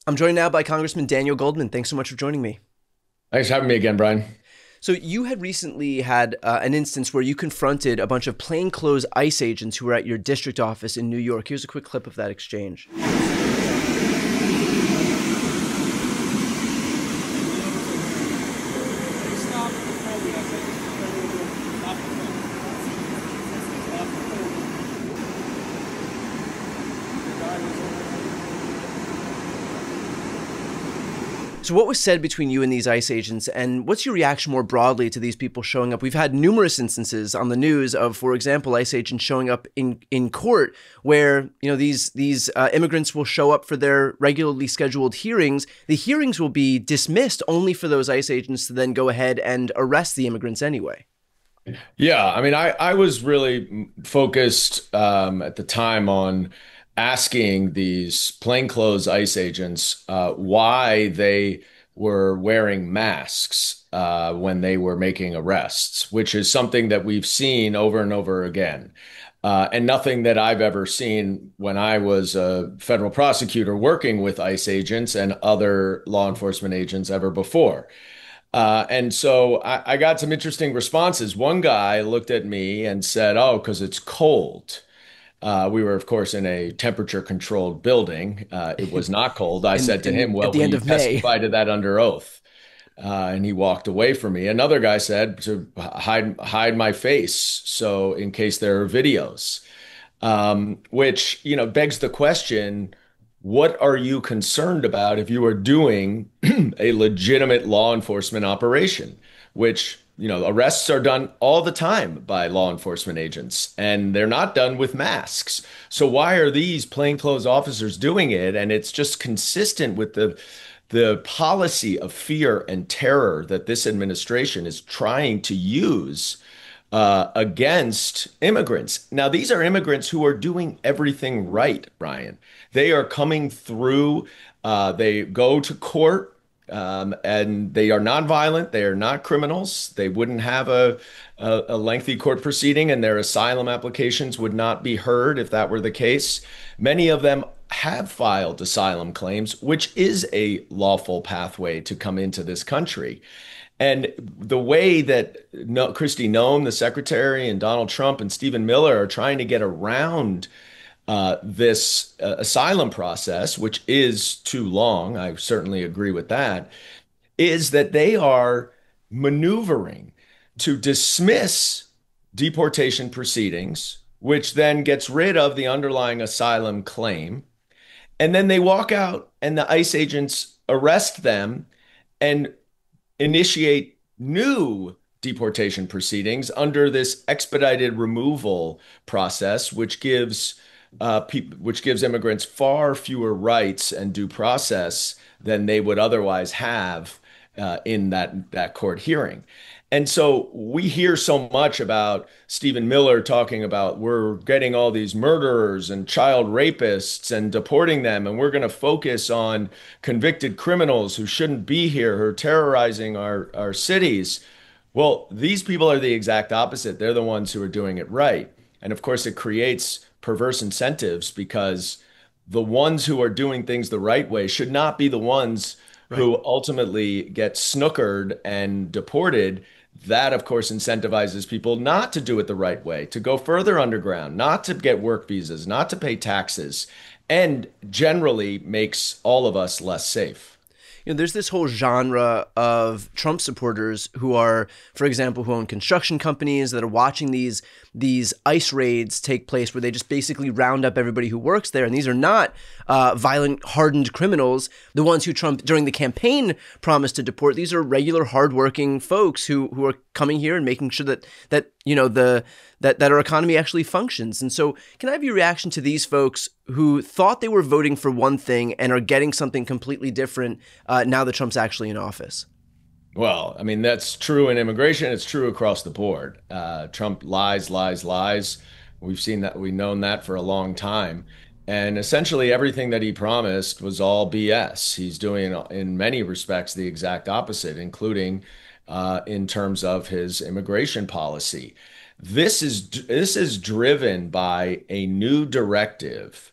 I'm joined now by Congressman Daniel Goldman. Thanks so much for joining me. Thanks for having me again, Brian. So, you had recently had an instance where you confronted a bunch of plainclothes ICE agents who were at your district office in New York. Here's a quick clip of that exchange. So what was said between you and these ICE agents, and what's your reaction more broadly to these people showing up? We've had numerous instances on the news of, for example, ICE agents showing up in court where, these immigrants will show up for their regularly scheduled hearings. The hearings will be dismissed only for those ICE agents to then go ahead and arrest the immigrants anyway. Yeah, I mean, I was really focused at the time on asking these plainclothes ICE agents why they were wearing masks when they were making arrests, which is something that we've seen over and over again. And nothing that I've ever seen when I was a federal prosecutor working with ICE agents and other law enforcement agents ever before. And so I got some interesting responses. One guy looked at me and said, "Oh, because it's cold." We were, of course, in a temperature-controlled building. It was not cold. I said to him, At "Well, the will end you of May. testify to that under oath?" And he walked away from me. Another guy said to hide my face, so in case there are videos, which begs the question: what are you concerned about if you are doing a legitimate law enforcement operation, which, arrests are done all the time by law enforcement agents, and they're not done with masks. So why are these plainclothes officers doing it? And it's just consistent with the policy of fear and terror that this administration is trying to use against immigrants. Now, these are immigrants who are doing everything right, Brian. They are coming through, they go to court, and they are not violent. They are not criminals. They wouldn't have a lengthy court proceeding, and their asylum applications would not be heard if that were the case. Many of them have filed asylum claims, which is a lawful pathway to come into this country. And the way that Kristi Noem, the secretary, and Donald Trump and Stephen Miller are trying to get around this asylum process, which is too long, I certainly agree with that, is that they are maneuvering to dismiss deportation proceedings, which then gets rid of the underlying asylum claim. And then they walk out and the ICE agents arrest them and initiate new deportation proceedings under this expedited removal process, which gives immigrants far fewer rights and due process than they would otherwise have in that court hearing. And so we hear so much about Stephen Miller talking about we're getting all these murderers and child rapists and deporting them, and we're going to focus on convicted criminals who shouldn't be here, who are terrorizing our cities. Well, these people are the exact opposite. They're the ones who are doing it right. And of course, it creates perverse incentives because the ones who are doing things the right way should not be the ones who ultimately get snookered and deported. That, of course, incentivizes people not to do it the right way, to go further underground, not to get work visas, not to pay taxes, and generally makes all of us less safe. There's this whole genre of Trump supporters who are, for example, who own construction companies that are watching these ICE raids take place where they just basically round up everybody who works there. And these are not violent, hardened criminals, the ones who Trump, during the campaign, promised to deport. These are regular, hardworking folks who are coming here and making sure that our economy actually functions. And so can I have your reaction to these folks who thought they were voting for one thing and are getting something completely different now that Trump's actually in office? Well, I mean, that's true in immigration. It's true across the board. Trump lies, lies, lies. We've seen that. We've known that for a long time. And essentially everything that he promised was all BS. He's doing, in many respects, the exact opposite, including in terms of his immigration policy. This is driven by a new directive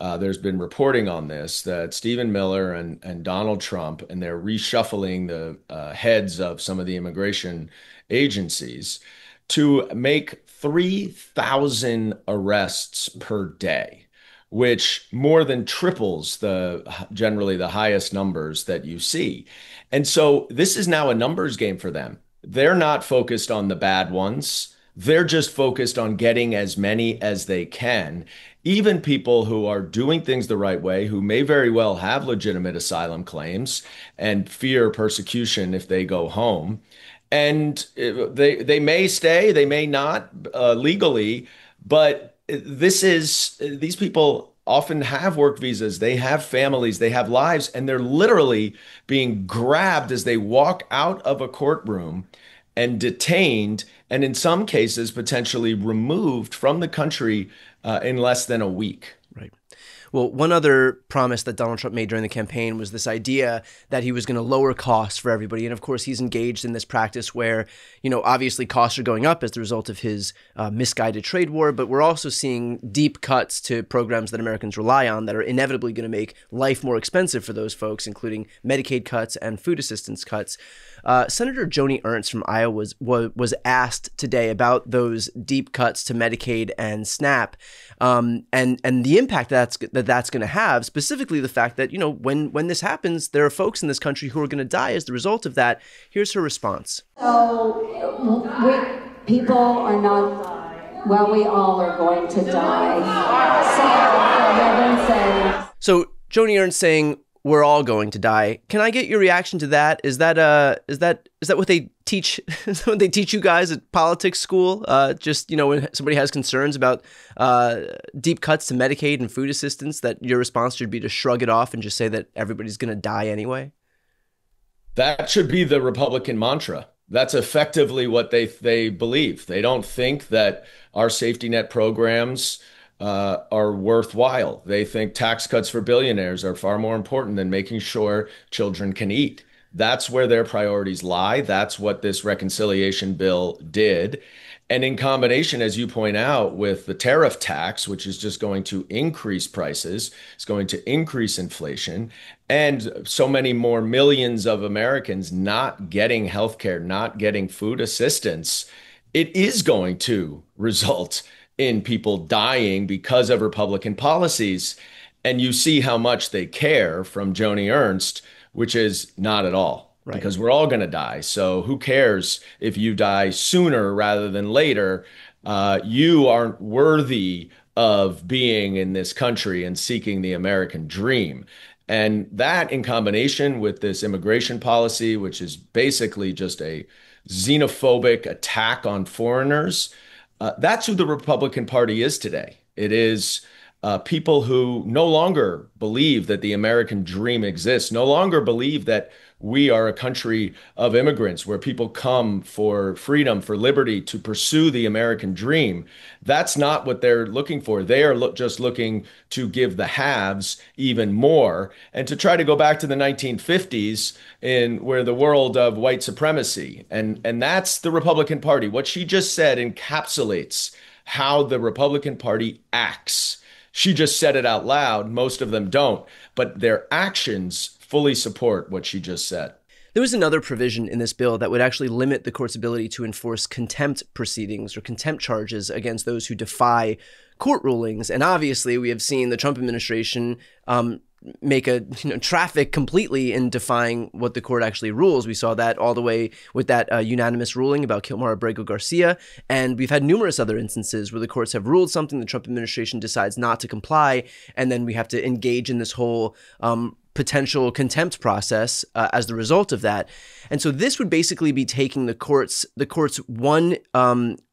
there's been reporting on this that Stephen Miller and Donald Trump, and they're reshuffling the heads of some of the immigration agencies to make 3,000 arrests per day, which more than triples generally the highest numbers that you see. And so this is now a numbers game for them. They're not focused on the bad ones. They're just focused on getting as many as they can. Even people who are doing things the right way, who may very well have legitimate asylum claims and fear persecution if they go home. And they may stay, they may not legally, but these people often have work visas, they have families, they have lives, and they're literally being grabbed as they walk out of a courtroom and detained, and in some cases potentially removed from the country in less than a week. Right. Well, one other promise that Donald Trump made during the campaign was this idea that he was going to lower costs for everybody. And of course, he's engaged in this practice where, obviously costs are going up as the result of his misguided trade war. But we're also seeing deep cuts to programs that Americans rely on that are inevitably going to make life more expensive for those folks, including Medicaid cuts and food assistance cuts. Senator Joni Ernst from Iowa was asked today about those deep cuts to Medicaid and SNAP, and the impact that's going to have. Specifically, the fact that when this happens, there are folks in this country who are going to die as the result of that. Here's her response. So people are not. Well, we all are going to die. So Joni Ernst saying, we're all going to die. Can I get your reaction to that? Is that what they teach? Is that what they teach you guys at politics school? Just when somebody has concerns about deep cuts to Medicaid and food assistance, that your response should be to shrug it off and just say that everybody's going to die anyway? That should be the Republican mantra. That's effectively what they believe. They don't think that our safety net programs are worthwhile. They think tax cuts for billionaires are far more important than making sure children can eat. That's where their priorities lie. That's what this reconciliation bill did. And in combination, as you point out, with the tariff tax, which is just going to increase prices, it's going to increase inflation, and so many more millions of Americans not getting healthcare, not getting food assistance, it is going to result in people dying because of Republican policies. And you see how much they care from Joni Ernst, which is not at all. Right. Because we're all going to die. So who cares if you die sooner rather than later? You aren't worthy of being in this country and seeking the American dream. And that, in combination with this immigration policy, which is basically just a xenophobic attack on foreigners, that's who the Republican Party is today. It is people who no longer believe that the American dream exists, no longer believe that we are a country of immigrants where people come for freedom, for liberty, to pursue the American dream. That's not what they're looking for. They are just looking to give the haves even more and to try to go back to the 1950s where the world of white supremacy. And that's the Republican Party. What she just said encapsulates how the Republican Party acts. She just said it out loud. Most of them don't, but their actions fully support what she just said. There was another provision in this bill that would actually limit the court's ability to enforce contempt proceedings or contempt charges against those who defy court rulings. And obviously, we have seen the Trump administration make a traffic completely in defying what the court actually rules. We saw that all the way with that unanimous ruling about Kilmar Abrego Garcia. And we've had numerous other instances where the courts have ruled something, the Trump administration decides not to comply, and then we have to engage in this whole potential contempt process as the result of that. And so this would basically be taking the court's one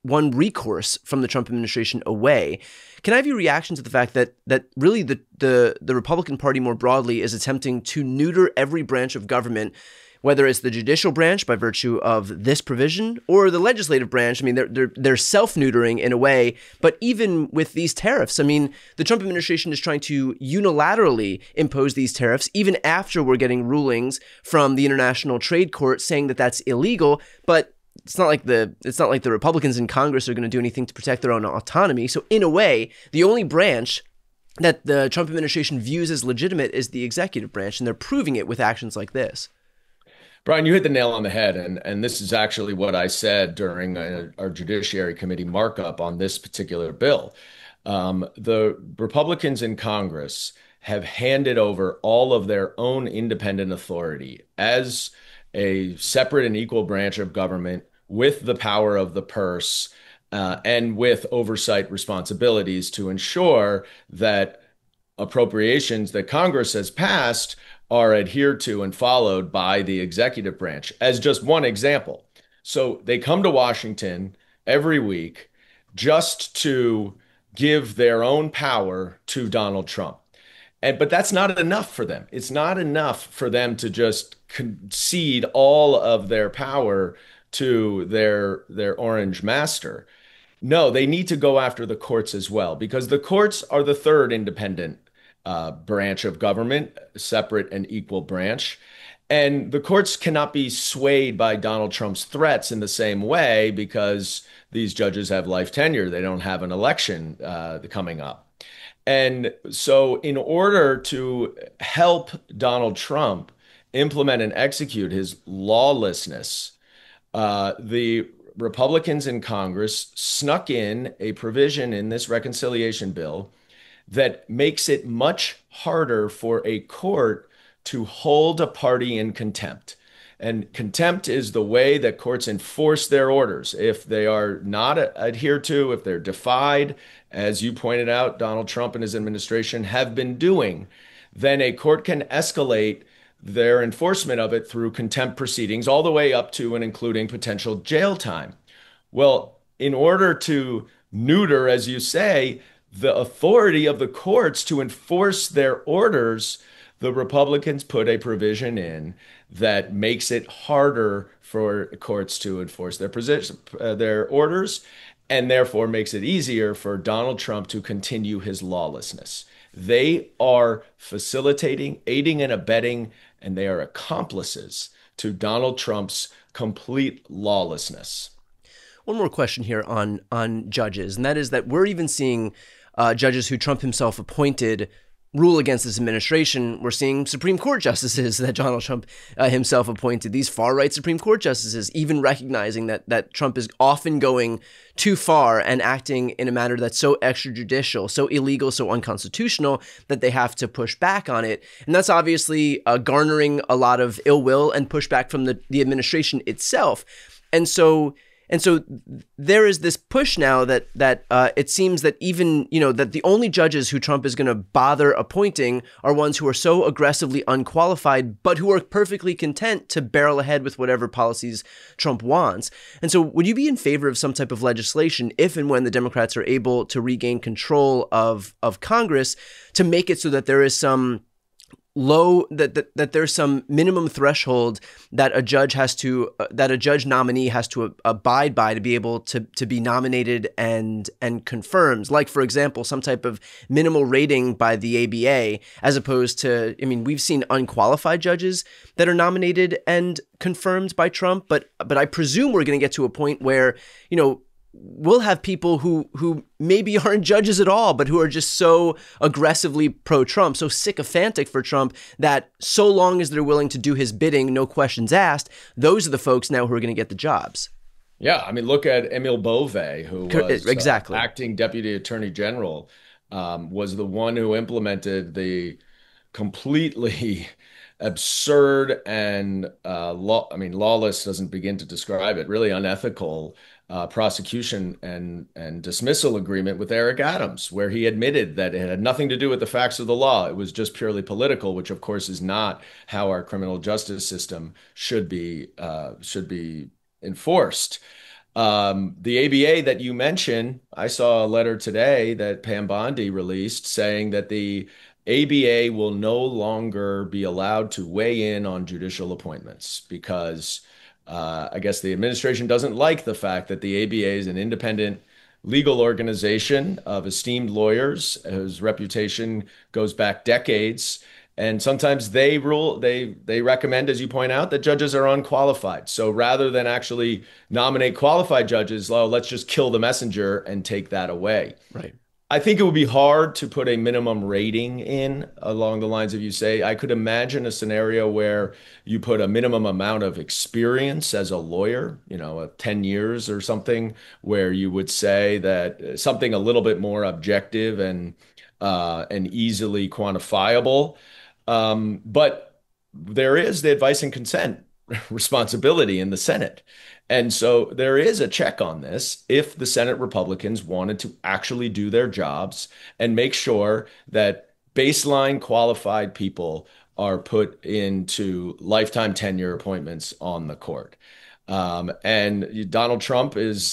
recourse from the Trump administration away. Can I have your reaction to the fact that really the Republican Party more broadly is attempting to neuter every branch of government, whether it's the judicial branch by virtue of this provision or the legislative branch? I mean, they're self-neutering in a way, but even with these tariffs, I mean, the Trump administration is trying to unilaterally impose these tariffs even after we're getting rulings from the International Trade Court saying that that's illegal, but it's not like the Republicans in Congress are going to do anything to protect their own autonomy. So in a way, the only branch that the Trump administration views as legitimate is the executive branch, and they're proving it with actions like this. Brian, you hit the nail on the head, and this is actually what I said during our Judiciary Committee markup on this particular bill. The Republicans in Congress have handed over all of their own independent authority as a separate and equal branch of government with the power of the purse and with oversight responsibilities to ensure that appropriations that Congress has passed are adhered to and followed by the executive branch, as just one example. So they come to Washington every week just to give their own power to Donald Trump. But that's not enough for them. It's not enough for them to just concede all of their power to their orange master. No, they need to go after the courts as well, because the courts are the third independent branch of government, separate and equal branch. And the courts cannot be swayed by Donald Trump's threats in the same way, because these judges have life tenure. They don't have an election coming up. And so in order to help Donald Trump implement and execute his lawlessness, the Republicans in Congress snuck in a provision in this reconciliation bill that makes it much harder for a court to hold a party in contempt. And contempt is the way that courts enforce their orders. If they are not adhered to, if they're defied, as you pointed out, Donald Trump and his administration have been doing, then a court can escalate their enforcement of it through contempt proceedings all the way up to and including potential jail time. Well, in order to neuter, as you say, the authority of the courts to enforce their orders, the Republicans put a provision in that makes it harder for courts to enforce their orders, and therefore makes it easier for Donald Trump to continue his lawlessness. They are facilitating, aiding and abetting, and they are accomplices to Donald Trump's complete lawlessness. One more question here on judges, and that is that we're even seeing judges who Trump himself appointed rule against this administration. We're seeing Supreme Court justices that Donald Trump himself appointed, these far-right Supreme Court justices, even recognizing that Trump is often going too far and acting in a manner that's so extrajudicial, so illegal, so unconstitutional that they have to push back on it. And that's obviously garnering a lot of ill will and pushback from the administration itself. And so there is this push now that it seems that even, that the only judges who Trump is going to bother appointing are ones who are so aggressively unqualified, but who are perfectly content to barrel ahead with whatever policies Trump wants. And so would you be in favor of some type of legislation if and when the Democrats are able to regain control of Congress to make it so that there is some that there's some minimum threshold that a judge nominee has to abide by to be able to be nominated and confirmed, like, for example, some type of minimal rating by the ABA, as opposed to, we've seen unqualified judges that are nominated and confirmed by Trump, but I presume we're going to get to a point where, we'll have people who maybe aren't judges at all, but who are just so aggressively pro-Trump, so sycophantic for Trump, that so long as they're willing to do his bidding, no questions asked, those are the folks now who are going to get the jobs. Yeah, look at Emil Bove, who was exactly acting deputy attorney general, was the one who implemented the completely absurd and lawless doesn't begin to describe it, really unethical prosecution and dismissal agreement with Eric Adams, where he admitted that it had nothing to do with the facts of the law. It was just purely political, which of course is not how our criminal justice system should be enforced. The ABA that you mentioned, I saw a letter today that Pam Bondi released saying that the ABA will no longer be allowed to weigh in on judicial appointments because I guess the administration doesn't like the fact that the ABA is an independent legal organization of esteemed lawyers whose reputation goes back decades. And sometimes they recommend, as you point out, that judges are unqualified. So rather than actually nominate qualified judges, let's just kill the messenger and take that away. Right. I think it would be hard to put a minimum rating in along the lines of you say. I could imagine a scenario where you put a minimum amount of experience as a lawyer, 10 years or something, where you would say that something a little bit more objective and easily quantifiable. But there is the advice and consent responsibility in the Senate. And so there is a check on this if the Senate Republicans wanted to actually do their jobs and make sure that baseline qualified people are put into lifetime tenure appointments on the court. And Donald Trump is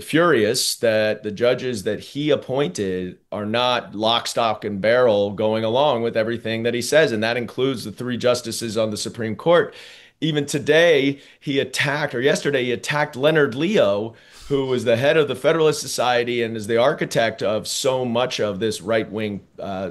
furious that the judges that he appointed are not lock, stock, and barrel going along with everything that he says. And that includes the three justices on the Supreme Court. Even today, yesterday, he attacked Leonard Leo, who was the head of the Federalist Society and is the architect of so much of this right-wing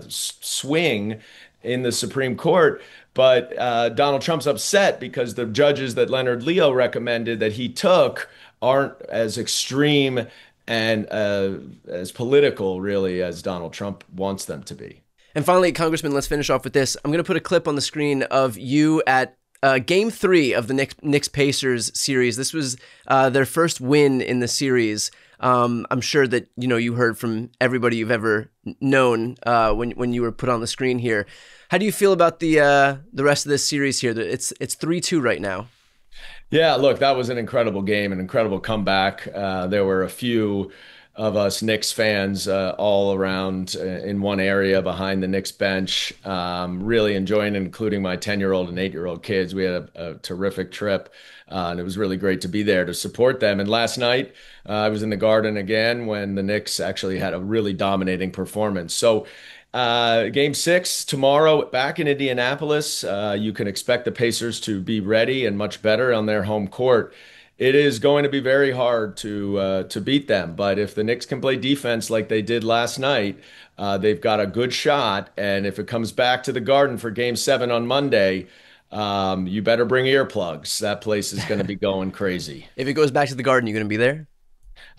swing in the Supreme Court. But Donald Trump's upset because the judges that Leonard Leo recommended that he took aren't as extreme and as political, really, as Donald Trump wants them to be. And finally, Congressman, let's finish off with this. I'm going to put a clip on the screen of you at Game 3 of the Knicks-Pacers series. This was their first win in the series. I'm sure that you heard from everybody you've ever known when you were put on the screen here. How do you feel about the rest of this series here? It's 3-2 right now. Yeah, look, that was an incredible game, an incredible comeback. There were a few of us Knicks fans all around in one area behind the Knicks bench, really enjoying it, including my 10-year-old and 8-year-old kids. We had a terrific trip, and it was really great to be there to support them. And last night, I was in the Garden again when the Knicks actually had a really dominating performance. So Game 6 tomorrow back in Indianapolis. You can expect the Pacers to be ready and much better on their home court. It is going to be very hard to beat them, but if the Knicks can play defense like they did last night, they've got a good shot. And if it comes back to the Garden for Game 7 on Monday, you better bring earplugs. That place is going to be going crazy. If it goes back to the Garden, you going to be there?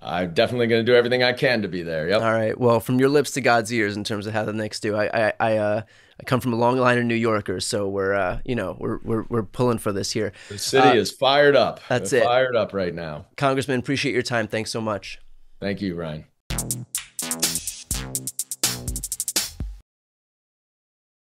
I'm definitely going to do everything I can to be there. Yep. All right. Well, from your lips to God's ears in terms of how the Knicks do. I come from a long line of New Yorkers, so we're pulling for this here. The city is fired up. That's They're it. Fired up right now. Congressman, appreciate your time. Thanks so much. Thank you, Ryan.